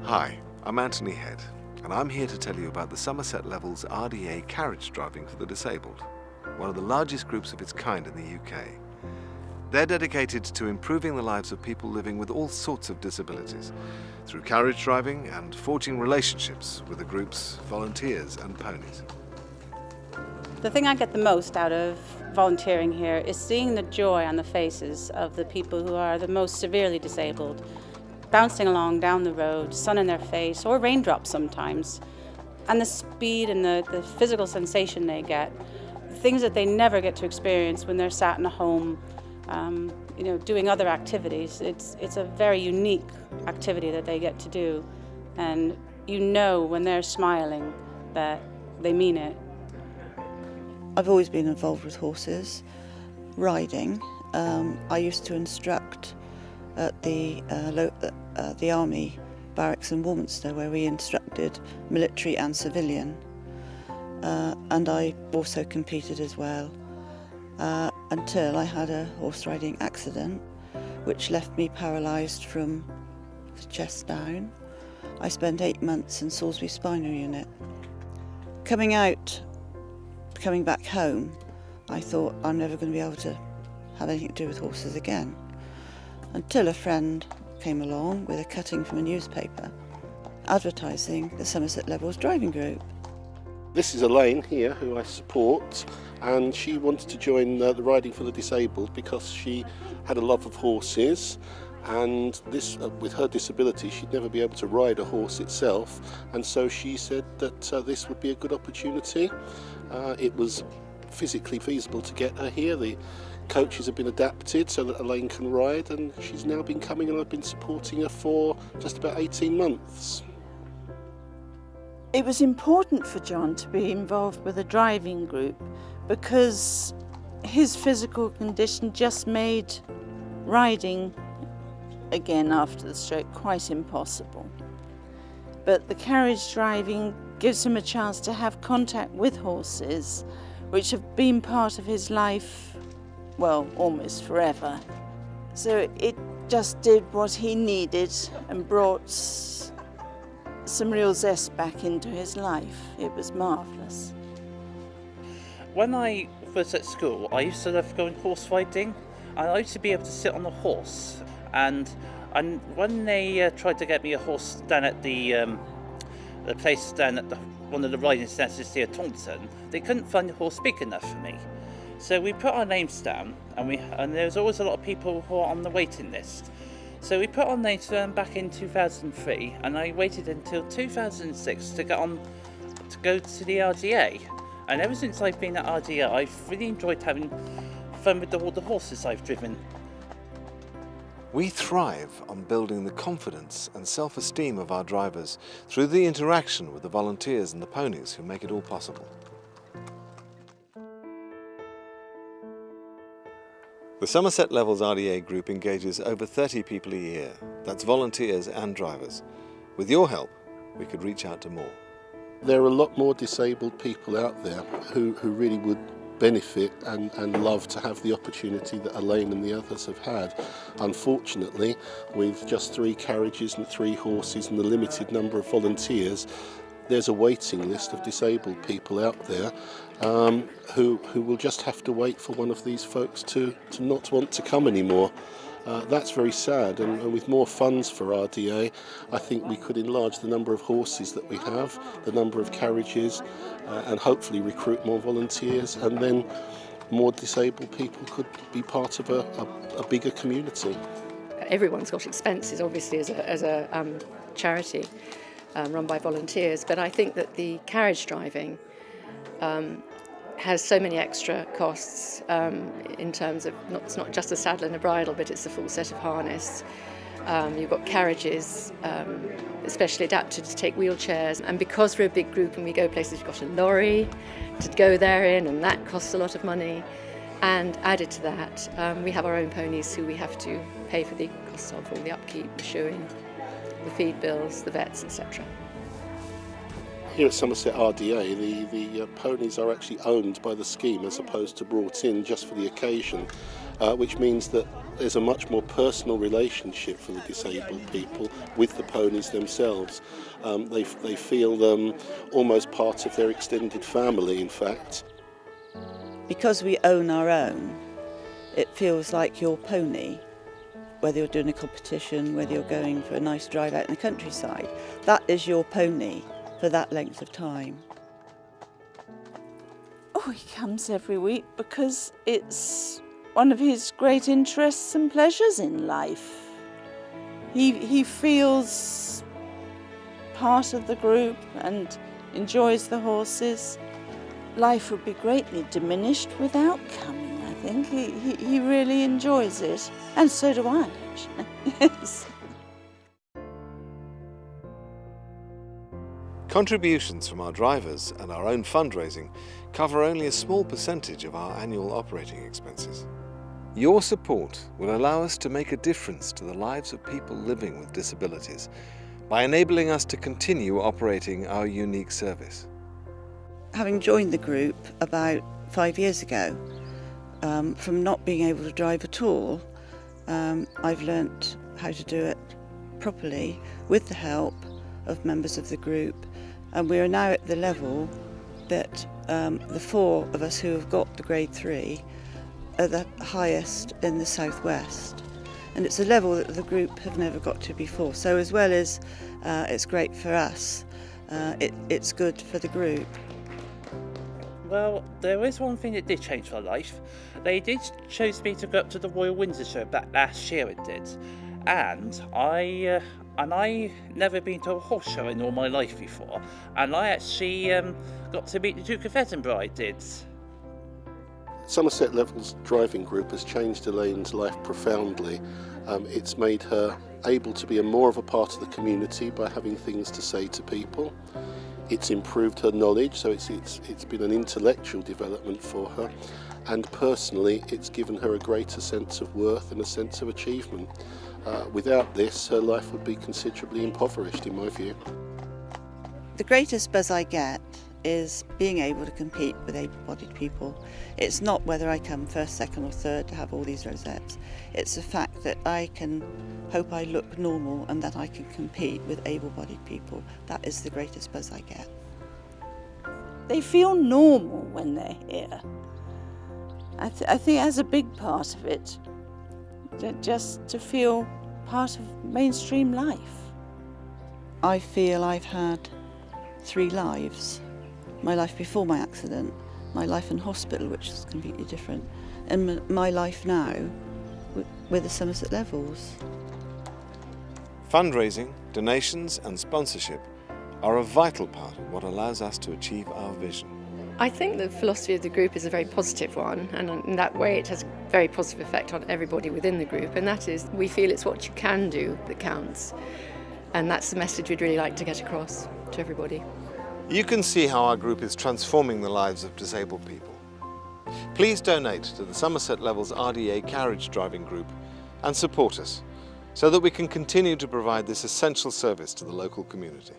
Hi, I'm Anthony Head, and I'm here to tell you about the Somerset Levels RDA Carriage-Driving for the Disabled, one of the largest groups of its kind in the UK. They're dedicated to improving the lives of people living with all sorts of disabilities through carriage driving and forging relationships with the group's volunteers and ponies. The thing I get the most out of volunteering here is seeing the joy on the faces of the people who are the most severely disabled, bouncing along down the road, sun in their face, or raindrops sometimes, and the speed and the physical sensation they get, things that they never get to experience when they're sat in a home, doing other activities. It's a very unique activity that they get to do, and you know when they're smiling that they mean it. I've always been involved with horses, riding. I used to instruct at the Army barracks in Warminster, where we instructed military and civilian. And I also competed as well, until I had a horse riding accident which left me paralysed from the chest down. I spent 8 months in Salisbury Spinal Unit. Coming back home, I thought I'm never going to be able to have anything to do with horses again, until a friend came along with a cutting from a newspaper advertising the Somerset Levels driving group. This is Elaine here, who I support, and she wanted to join the Riding for the Disabled because she had a love of horses, and this, with her disability, she'd never be able to ride a horse itself, and so she said that this would be a good opportunity. It was physically feasible to get her here. The coaches have been adapted so that Elaine can ride, and she's now been coming, and I've been supporting her for just about 18 months. It was important for John to be involved with a driving group because his physical condition just made riding again after the stroke quite impossible. But the carriage driving gives him a chance to have contact with horses, which have been part of his life, well, almost forever. So it just did what he needed and brought some real zest back into his life. It was marvellous. When I was at school, I used to love going horse riding, and I used to be able to sit on a horse. And when they tried to get me a horse down at the place down at one of the riding centres here at Taunton, they couldn't find a horse big enough for me. So we put our names down, and there was always a lot of people who are on the waiting list. So we put our names down back in 2003, and I waited until 2006 to go to the RDA. And ever since I've been at RDA, I've really enjoyed having fun with all the horses I've driven. We thrive on building the confidence and self-esteem of our drivers through the interaction with the volunteers and the ponies who make it all possible. The Somerset Levels RDA group engages over 30 people a year. That's volunteers and drivers. With your help, we could reach out to more. There are a lot more disabled people out there who really would benefit and love to have the opportunity that Elaine and the others have had. Unfortunately, with just 3 carriages and 3 horses and the limited number of volunteers, there's a waiting list of disabled people out there who will just have to wait for one of these folks to not want to come anymore. That's very sad, and with more funds for RDA, I think we could enlarge the number of horses that we have, the number of carriages, and hopefully recruit more volunteers, and then more disabled people could be part of a bigger community. Everyone's got expenses, obviously, as a charity run by volunteers, but I think that the carriage driving has so many extra costs in terms of, it's not just a saddle and a bridle, but it's a full set of harness. You've got carriages, especially adapted to take wheelchairs, and because we're a big group and we go places, we've got a lorry to go there in, and that costs a lot of money. And added to that, we have our own ponies who we have to pay for the costs of, all the upkeep, the shoeing, the feed bills, the vets, etc. Here at Somerset RDA, the ponies are actually owned by the scheme as opposed to brought in just for the occasion, which means that there's a much more personal relationship for the disabled people with the ponies themselves. They feel them almost part of their extended family, in fact. Because we own our own, it feels like your pony, whether you're doing a competition, whether you're going for a nice drive out in the countryside, that is your pony for that length of time. Oh, he comes every week because it's one of his great interests and pleasures in life. He feels part of the group and enjoys the horses. Life would be greatly diminished without coming, I think. He really enjoys it. And so do I, actually. Yes. Contributions from our drivers and our own fundraising cover only a small percentage of our annual operating expenses. Your support will allow us to make a difference to the lives of people living with disabilities by enabling us to continue operating our unique service. Having joined the group about 5 years ago, from not being able to drive at all, I've learnt how to do it properly with the help of members of the group, and we are now at the level that the 4 of us who have got the grade 3 are the highest in the southwest, and it's a level that the group have never got to before. So as well as it's great for us, it's good for the group. Well, there is one thing that did change my life. They did choose me to go up to the Royal Windsor Show back last year, it did. And I never been to a horse show in all my life before. And I actually got to meet the Duke of Edinburgh, I did. Somerset Levels driving group has changed Elaine's life profoundly. It's made her able to be more of a part of the community by having things to say to people. It's improved her knowledge, so it's been an intellectual development for her, and personally it's given her a greater sense of worth and a sense of achievement. Without this, her life would be considerably impoverished, in my view. The greatest buzz I get is being able to compete with able-bodied people. It's not whether I come first, second or third to have all these rosettes. It's the fact that I can hope I look normal and that I can compete with able-bodied people. That is the greatest buzz I get. They feel normal when they're here. I think that's a big part of it, just to feel part of mainstream life. I feel I've had 3 lives. My life before my accident, my life in hospital, which is completely different, and my life now with the Somerset Levels. Fundraising, donations and sponsorship are a vital part of what allows us to achieve our vision. I think the philosophy of the group is a very positive one, and in that way it has a very positive effect on everybody within the group, and that is we feel it's what you can do that counts, and that's the message we'd really like to get across to everybody. You can see how our group is transforming the lives of disabled people. Please donate to the Somerset Levels RDA Carriage-Driving group and support us so that we can continue to provide this essential service to the local community.